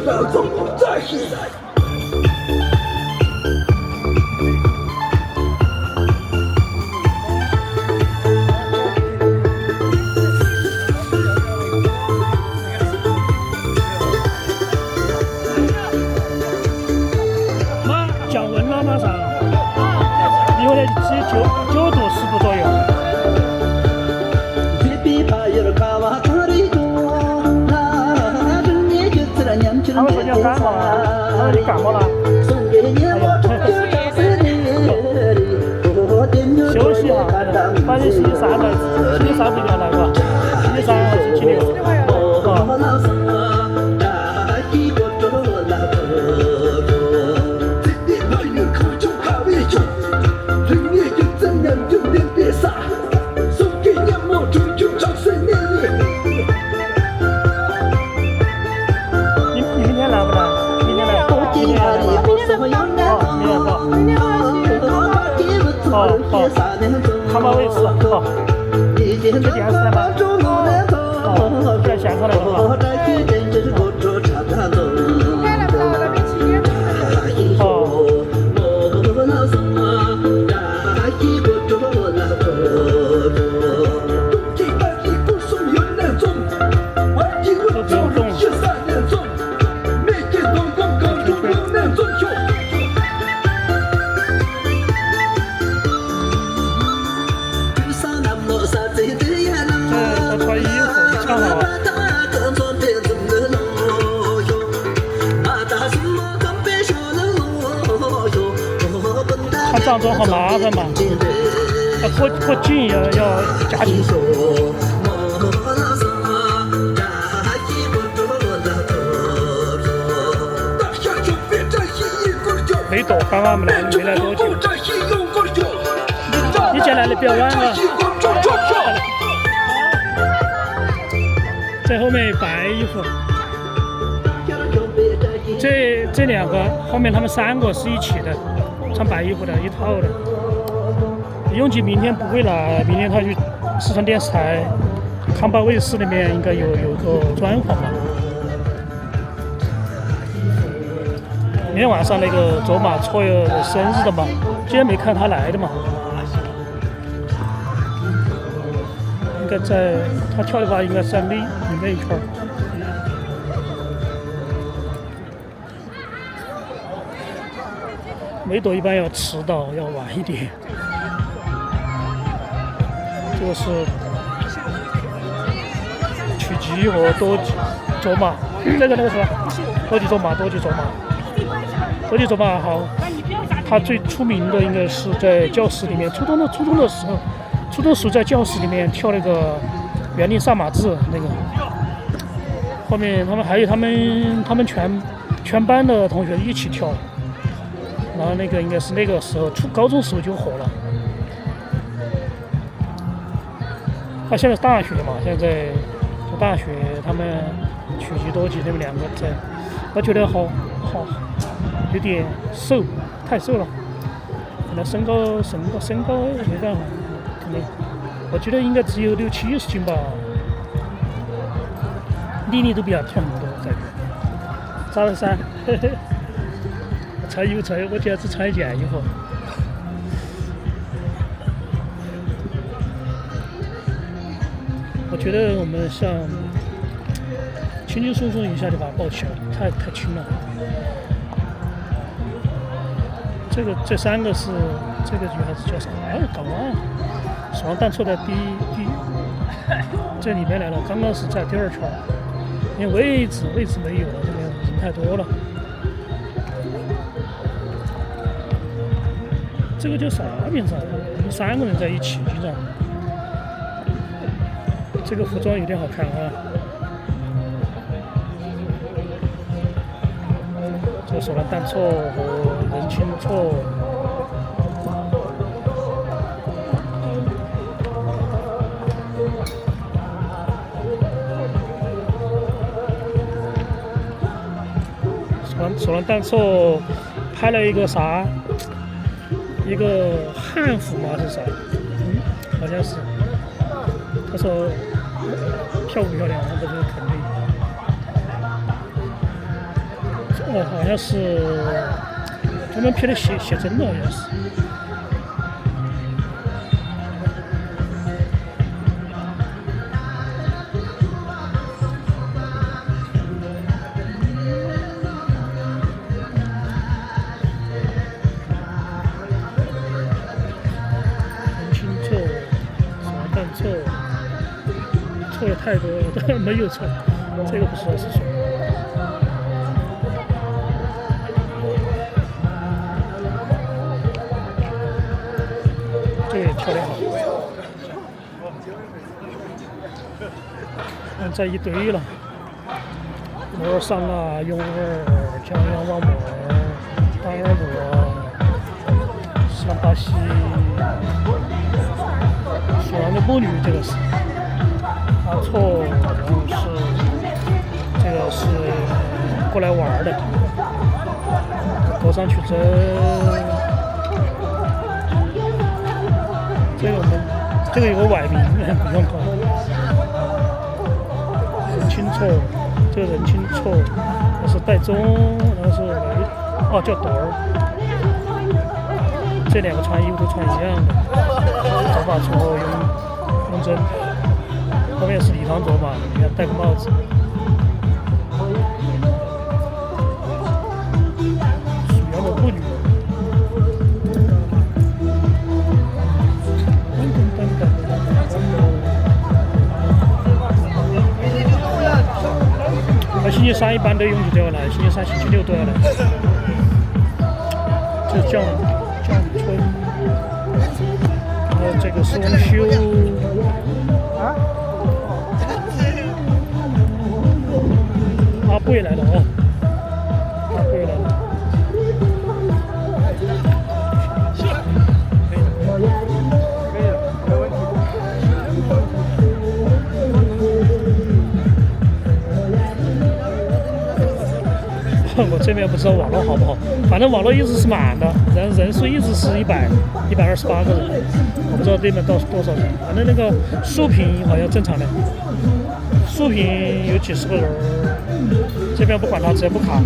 道怎么在意。妈降温了马上，一会儿只有9度10度左右。他们说你要感冒了，他说你感冒了，休息一下，反正星期三来，星期三不一定要来吧？星期三和星期六。你明天来不来？明天来，明天来吧。明天到。好，康巴卫视，好。这电视台吗？在现场来了哈。上妆好麻烦嘛，裹紧要加紧。没多，刚刚没来多久。你进来的比较晚了。在后面白衣服。这2个后面他们3个是一起的。穿白衣服的一套的，永吉明天不会来，明天他去四川电视台康巴卫视那边应该有个专访吧。明天晚上那个卓玛错有生日的嘛，今天没看他来的嘛，应该在他跳的话应该在里面一圈。梅朵一般要迟到，要晚一点。这个是曲奇和多吉卓玛，那个是吧？多吉卓玛好。他最出名的应该是在教室里面，初中的时候，初中时在教室里面跳那个园林萨马治那个。后面他们还有他们全班的同学一起跳。然后那个应该是那个时候高中时候就火了。他现在是大学嘛，现在在大学，他们曲奇多吉他们2个在，我觉得好有点瘦，太瘦了，可能身高没办法，可能我觉得应该只有60、70斤吧。丽丽都比他跳很多，感觉。扎了衫，嘿嘿。穿衣服，我今天只穿1件衣服。我觉得我们像轻轻松松一下就把它抱起来了，太轻了。这3个是这个女孩子叫啥？搞忘了。手上弹错在第这里面来了，刚刚是在第2圈，因为位置没有了，这边人太多了。这个叫啥名字啊？我们3个人在一起，经常。这个服装有点好看啊。这个手上弹错和人轻错。手上弹错，拍了一个啥？一个汉服吗？是啥？好像是。他说漂不漂亮？他不是肯定。好像是专门拍的写真的，好像是。人青臭，啥蛋臭，臭的太多了，但没有臭，这个不知道是什么。这个也漂亮好，在一堆了，摩尔桑啊、雍儿、江阳王摩尔、丹尔摩、上巴西、索兰的母女，这个是阿错，然后是这个是过来玩的，国商取真。这个有个外名，不用搞。人青臭，这个人青臭，那是戴宗，那是叫朵儿。这两个穿衣服都穿一样的，长发粗后用针，后面是李唐卓嘛，你看戴个帽子。属羊的妇女。星期三一般都永久都要来，星期三、星期六都要来。这是江村，然后这个是翁修阿贵来了啊，阿贵来了。我这边不知道网络好不好，反正网络一直是满的，人数一直是128个人，我不知道对面到多少人。反正那个竖屏好像正常的，竖屏有几十个人，这边不管它，只要不卡。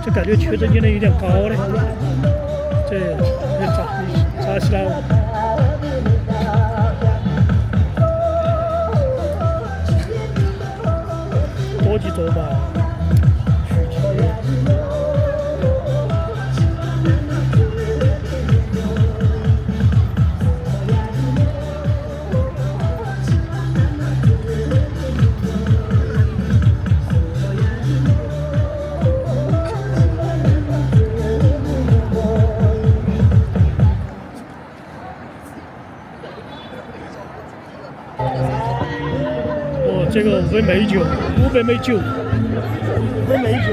就感觉确诊率有点高嘞，这扎起来了。多几周吧，这个5杯美酒，5杯美酒，5杯美酒。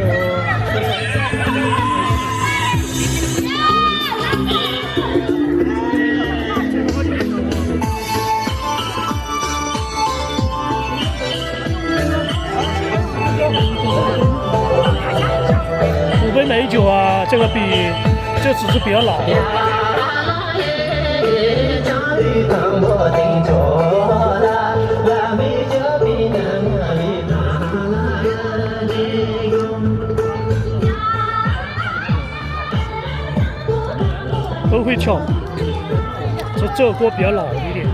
5杯美酒啊，这个这只是比较老的。都会跳，这个歌比较老一点。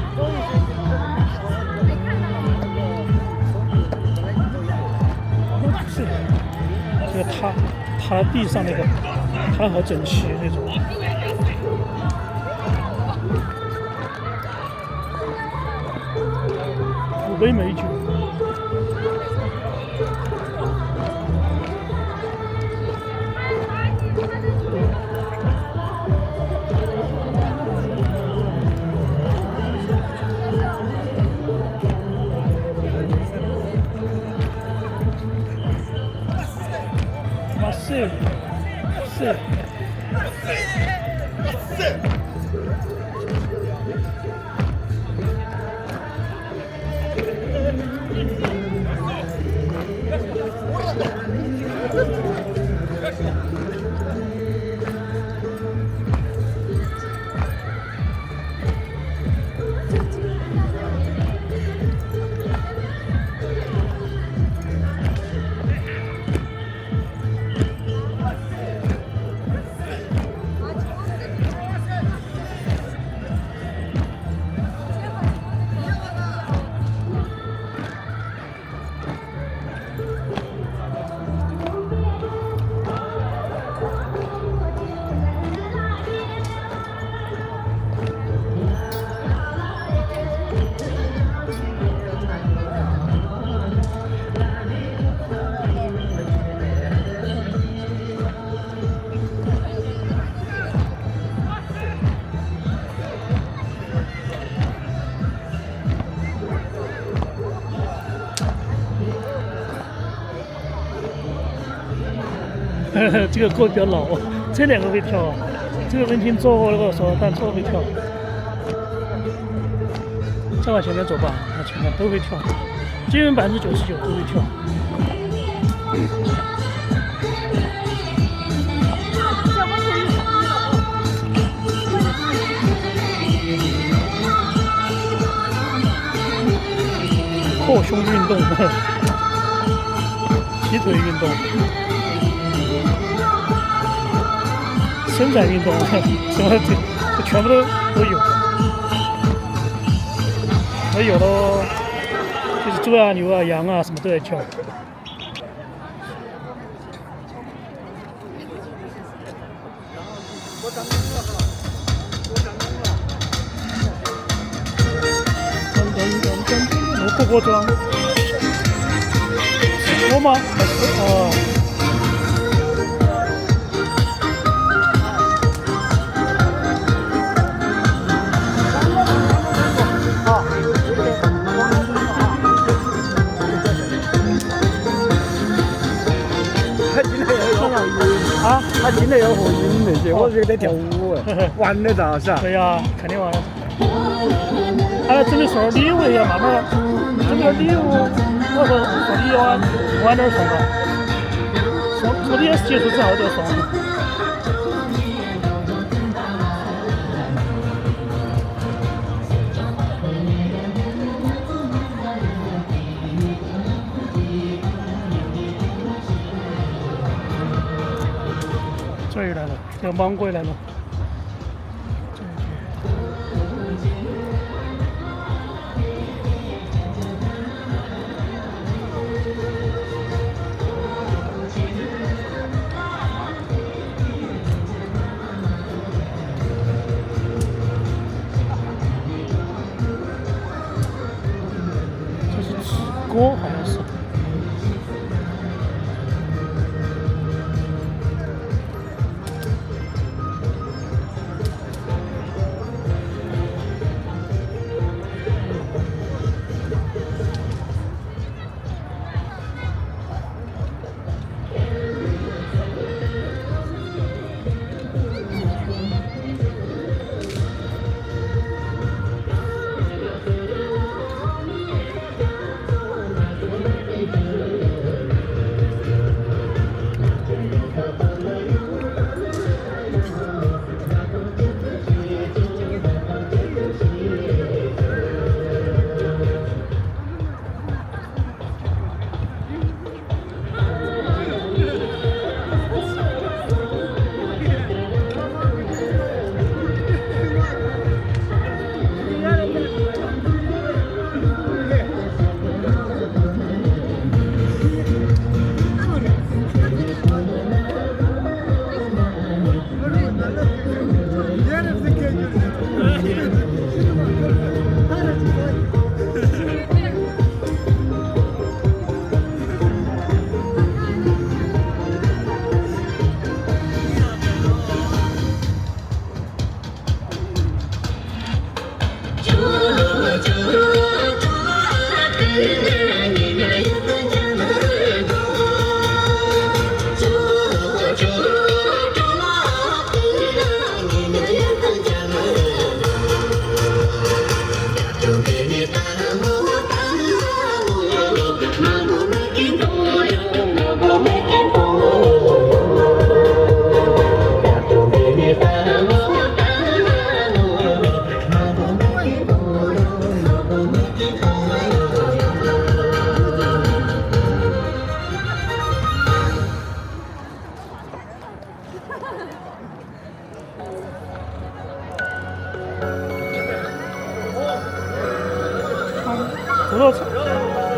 是，这个塌到地上那个，塌好整齐那种。5杯美酒。是。这个歌比较老，这两个会跳，这个人听做过那个说，但错会跳。再往前面走吧，往前面都会跳，基本99%都会跳。扩胸运动，提腿运动，伸展运动，什么这全部都有。还有的就是猪啊、牛啊、羊啊，什么都在跳。火锅庄，直播吗？哦。他今天要合影那些，我觉得跳舞玩得到噻。对呀，肯定玩了。他准备送点礼物要慢慢，准备点礼物，我说送礼晚点送吧，送礼结束之后就送。这又来了，这芒果来了。这是纸锅，好像是。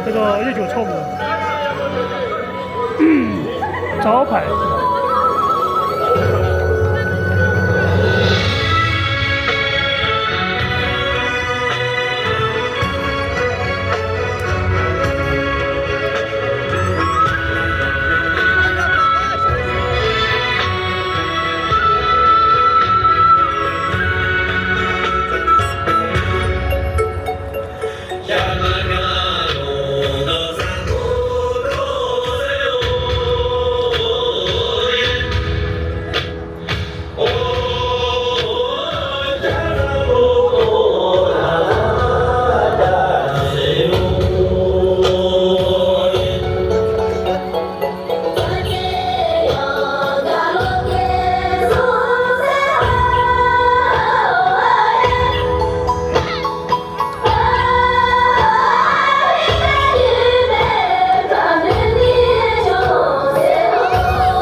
这个19臭母招牌。